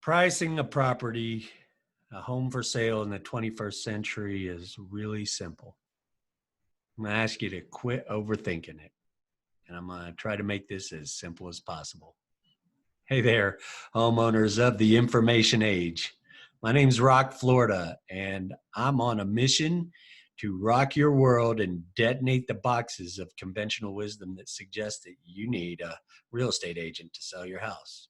Pricing a property, a home for sale in the 21st century is really simple. I'm going to ask you to quit overthinking it, and I'm going to try to make this as simple as possible. Hey there, homeowners of the information age. My name's Rock Florida, and I'm on a mission to rock your world and detonate the boxes of conventional wisdom that suggests that you need a real estate agent to sell your house.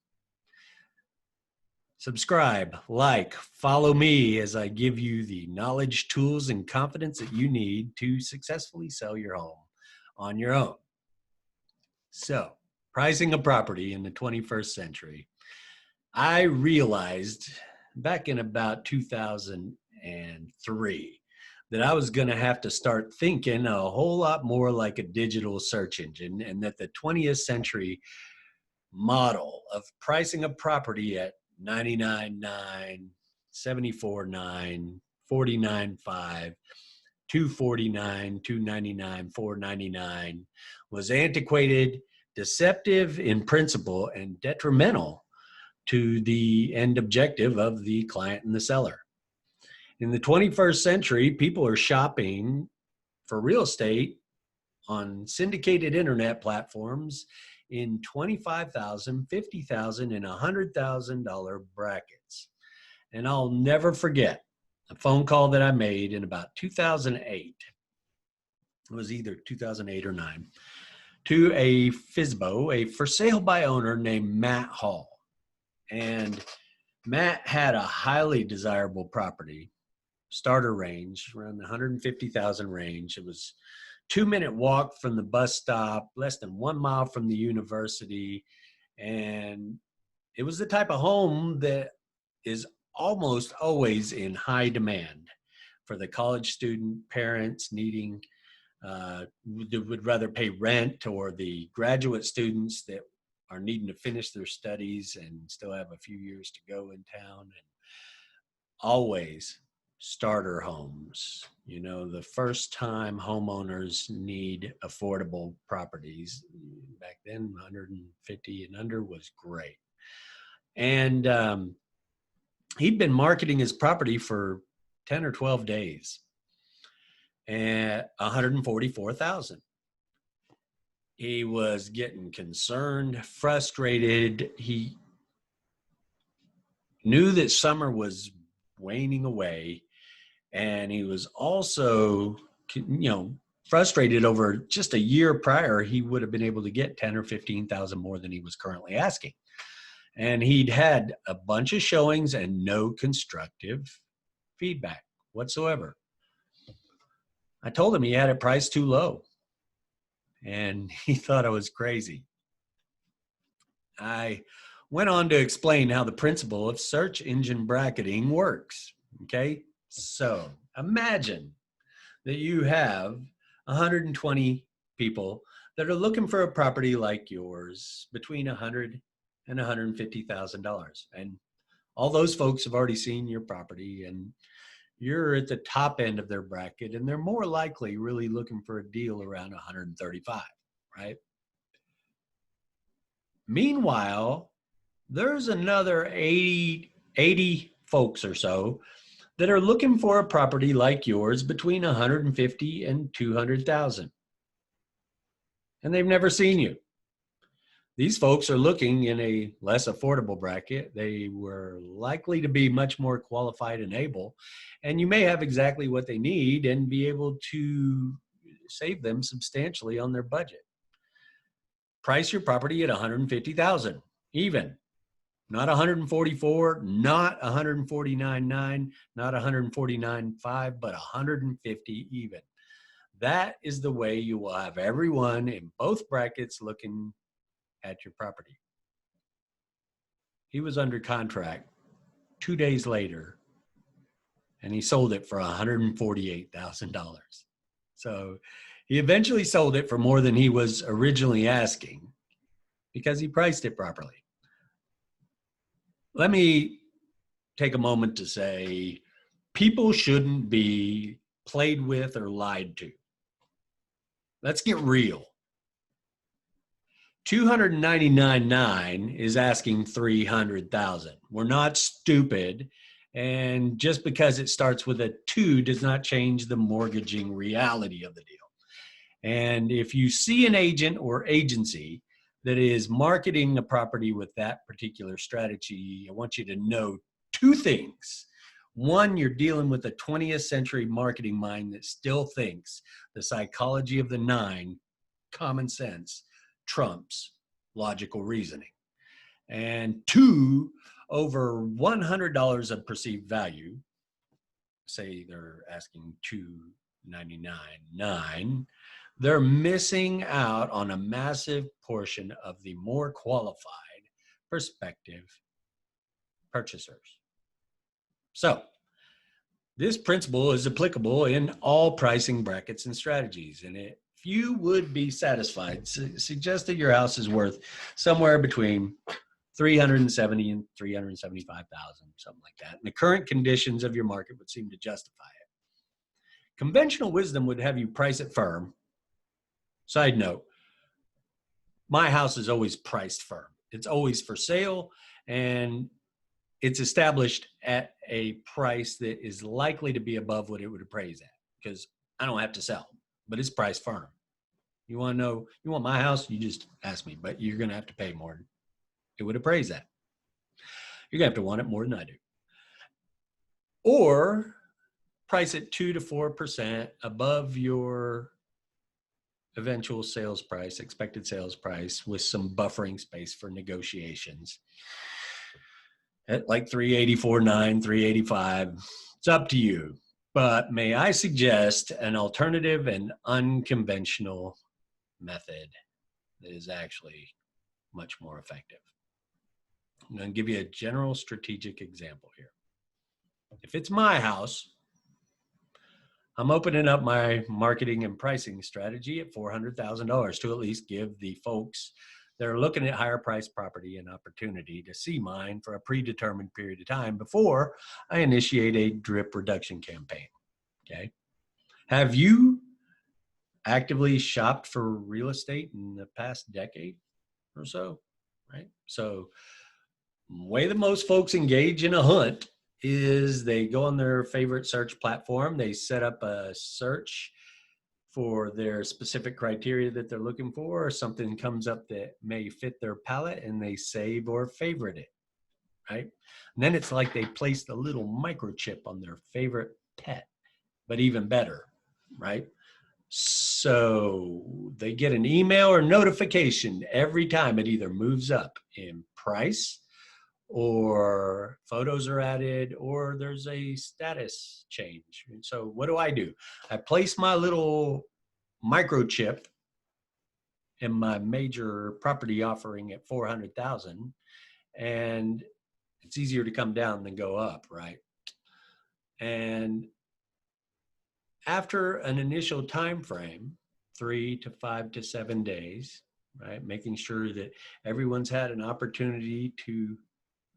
Subscribe, like, follow me as I give you the knowledge, tools, and confidence that you need to successfully sell your home on your own. So, pricing a property in the 21st century. I realized back in about 2003 that I was going to have to start thinking a whole lot more like a digital search engine, and that the 20th century model of pricing a property at 99.9, 74.9, 49.5, 249, 299, 499 was antiquated, deceptive in principle, and detrimental to the end objective of the client and the seller. In the 21st century, people are shopping for real estate on syndicated internet platforms in $25,000, $50,000, and $100,000 brackets. And I'll never forget a phone call that I made in about 2008. It was either 2008 or 9, to a FSBO, a for sale by owner named Matt Hall. And Matt had a highly desirable property, starter range, around the 150,000 range. It was 2-minute walk from the bus stop, less than 1 mile from the university. And it was the type of home that is almost always in high demand for the college student parents needing, would rather pay rent, or the graduate students that are needing to finish their studies and still have a few years to go in town. And always starter homes. You know, the first time homeowners need affordable properties. Back then, 150 and under was great. And he'd been marketing his property for 10 or 12 days at 144,000. He was getting concerned, frustrated. He knew that summer was waning away. And he was also, frustrated over just a year prior, he would have been able to get 10 or 15,000 more than he was currently asking. And he'd had a bunch of showings and no constructive feedback whatsoever. I told him he had it priced too low, and he thought I was crazy. I went on to explain how the principle of search engine bracketing works. Okay. So imagine that you have 120 people that are looking for a property like yours between $100,000 and $150,000. And all those folks have already seen your property, and you're at the top end of their bracket, and they're more likely really looking for a deal around 135, right? Meanwhile, there's another 80 folks or so that are looking for a property like yours between 150 and 200,000. And they've never seen you. These folks are looking in a less affordable bracket. They were likely to be much more qualified and able, and you may have exactly what they need and be able to save them substantially on their budget. Price your property at 150,000, even. Not 144, not 149.9, not 149.5, but 150 even. That is the way you will have everyone in both brackets looking at your property. He was under contract 2 days later, and he sold it for $148,000. So he eventually sold it for more than he was originally asking because he priced it properly. Let me take a moment to say people shouldn't be played with or lied to. Let's get real. 299.9 is asking 300,000. We're not stupid, and just because it starts with a 2 does not change the mortgaging reality of the deal. And if you see an agent or agency that is marketing a property with that particular strategy, I want you to know two things. One, you're dealing with a 20th century marketing mind that still thinks the psychology of the 9, common sense, trumps logical reasoning. And two, over $100 of perceived value, say they're asking $299.9, they're missing out on a massive portion of the more qualified prospective purchasers. So this principle is applicable in all pricing brackets and strategies. And if you would be satisfied, suggest that your house is worth somewhere between 370 and 375,000, something like that. And the current conditions of your market would seem to justify it. Conventional wisdom would have you price it firm. Side note, my house is always priced firm. It's always for sale, and it's established at a price that is likely to be above what it would appraise at, because I don't have to sell, but it's priced firm. You want to know, you want my house, you just ask me, but you're going to have to pay more than it would appraise at. You're going to have to want it more than I do. Or price it 2 to 4% above your eventual sales price, expected sales price, with some buffering space for negotiations at like 384.9, 385. It's up to you. But may I suggest an alternative and unconventional method that is actually much more effective. I'm going to give you a general strategic example here. If it's my house, I'm opening up my marketing and pricing strategy at $400,000 to at least give the folks that are looking at higher priced property an opportunity to see mine for a predetermined period of time before I initiate a drip reduction campaign. Okay. Have you actively shopped for real estate in the past decade or so? Right. So the way that most folks engage in a hunt is they go on their favorite search platform, they set up a search for their specific criteria that they're looking for, or something comes up that may fit their palate, and they save or favorite it, right? And then it's like they placed a little microchip on their favorite pet, but even better, right? So they get an email or notification every time it either moves up in price, or photos are added, or there's a status change. And so what do? I place my little microchip in my major property offering at 400,000, and it's easier to come down than go up, right? And after an initial time frame, 3 to 5 to 7 days, right, making sure that everyone's had an opportunity to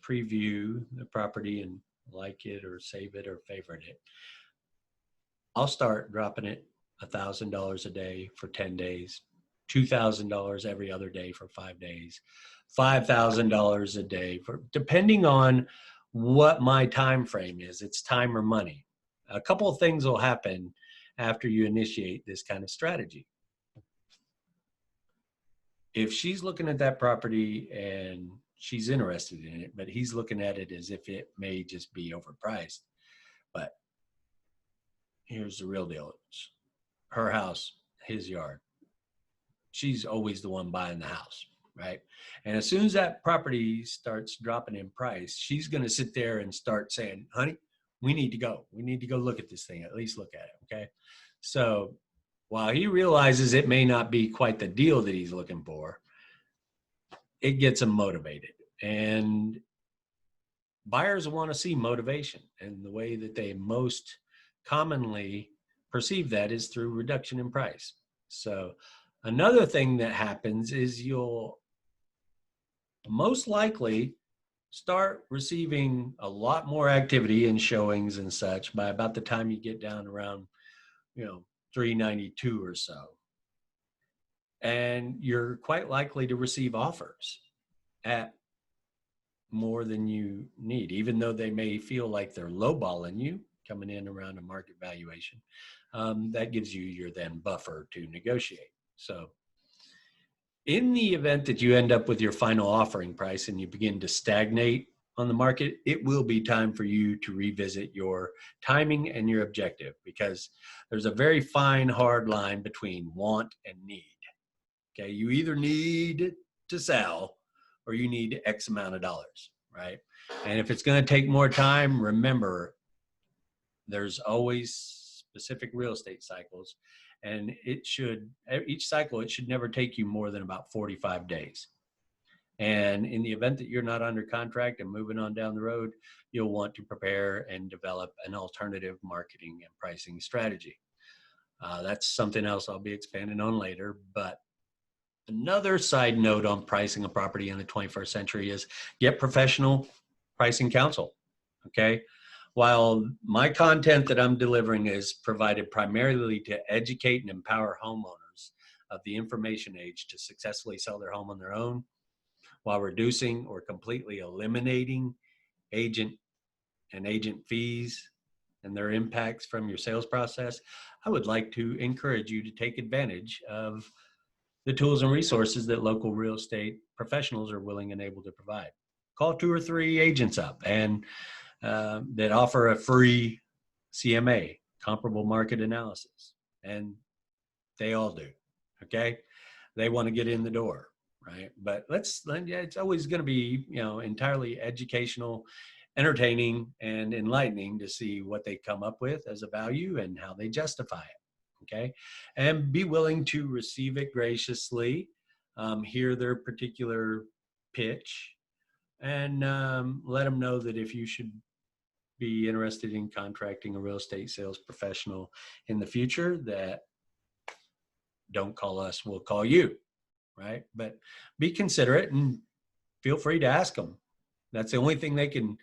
preview the property and like it or save it or favorite it, I'll start dropping it $1,000 a day for 10 days, $2,000 every other day for 5 days, $5,000 a day for, depending on what my time frame is. It's time or money. A couple of things will happen after you initiate this kind of strategy. If she's looking at that property and she's interested in it, but he's looking at it as if it may just be overpriced. But here's the real deal. It's her house, his yard. She's always the one buying the house, right? And as soon as that property starts dropping in price, she's going to sit there and start saying, honey, we need to go. We need to go look at this thing, at least look at it, okay? So while he realizes it may not be quite the deal that he's looking for, it gets him motivated. And buyers want to see motivation. And the way that they most commonly perceive that is through reduction in price. So another thing that happens is you'll most likely start receiving a lot more activity and showings and such by about the time you get down around, 392 or so. and you're quite likely to receive offers at more than you need, even though they may feel like they're lowballing you, coming in around a market valuation. That gives you your then buffer to negotiate. So in the event that you end up with your final offering price and you begin to stagnate on the market, it will be time for you to revisit your timing and your objective, because there's a very fine, hard line between want and need. Okay, you either need to sell or you need X amount of dollars, right? And if it's going to take more time, remember, there's always specific real estate cycles, and each cycle, it should never take you more than about 45 days. And in the event that you're not under contract and moving on down the road, you'll want to prepare and develop an alternative marketing and pricing strategy. That's something else I'll be expanding on later. But another side note on pricing a property in the 21st century is get professional pricing counsel. Okay. While my content that I'm delivering is provided primarily to educate and empower homeowners of the information age to successfully sell their home on their own, while reducing or completely eliminating agent and agent fees and their impacts from your sales process, I would like to encourage you to take advantage of the tools and resources that local real estate professionals are willing and able to provide. Call 2 or 3 agents up and that offer a free CMA, comparable market analysis, and they all do. Okay, they want to get in the door, right? But it's always going to be, entirely educational, entertaining, and enlightening to see what they come up with as a value and how they justify it. Okay, and be willing to receive it graciously, hear their particular pitch, and let them know that if you should be interested in contracting a real estate sales professional in the future, that don't call us, we'll call you, right? But be considerate and feel free to ask them. That's the only thing they can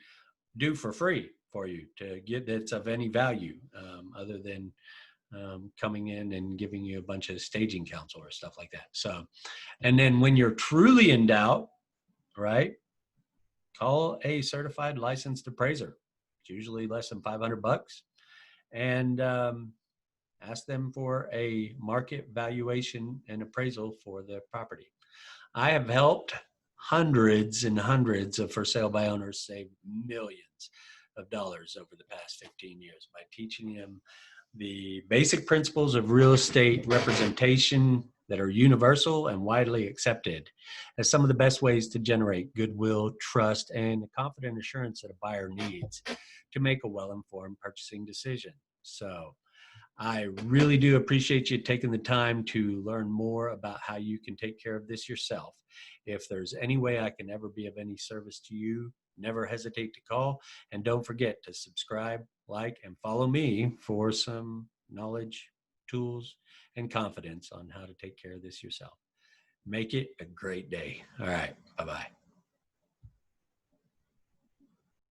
do for free for you to get that's of any value, other than coming in and giving you a bunch of staging counsel or stuff like that. So, and then when you're truly in doubt, right, call a certified licensed appraiser. It's usually less than $500, and ask them for a market valuation and appraisal for the property. I have helped hundreds and hundreds of for sale by owners save millions of dollars over the past 15 years by teaching them the basic principles of real estate representation that are universal and widely accepted as some of the best ways to generate goodwill, trust, and the confident assurance that a buyer needs to make a well-informed purchasing decision. So I really do appreciate you taking the time to learn more about how you can take care of this yourself. If there's any way I can ever be of any service to you, never hesitate to call. And don't forget to subscribe, like, and follow me for some knowledge, tools, and confidence on how to take care of this yourself. Make it a great day. All right. Bye-bye.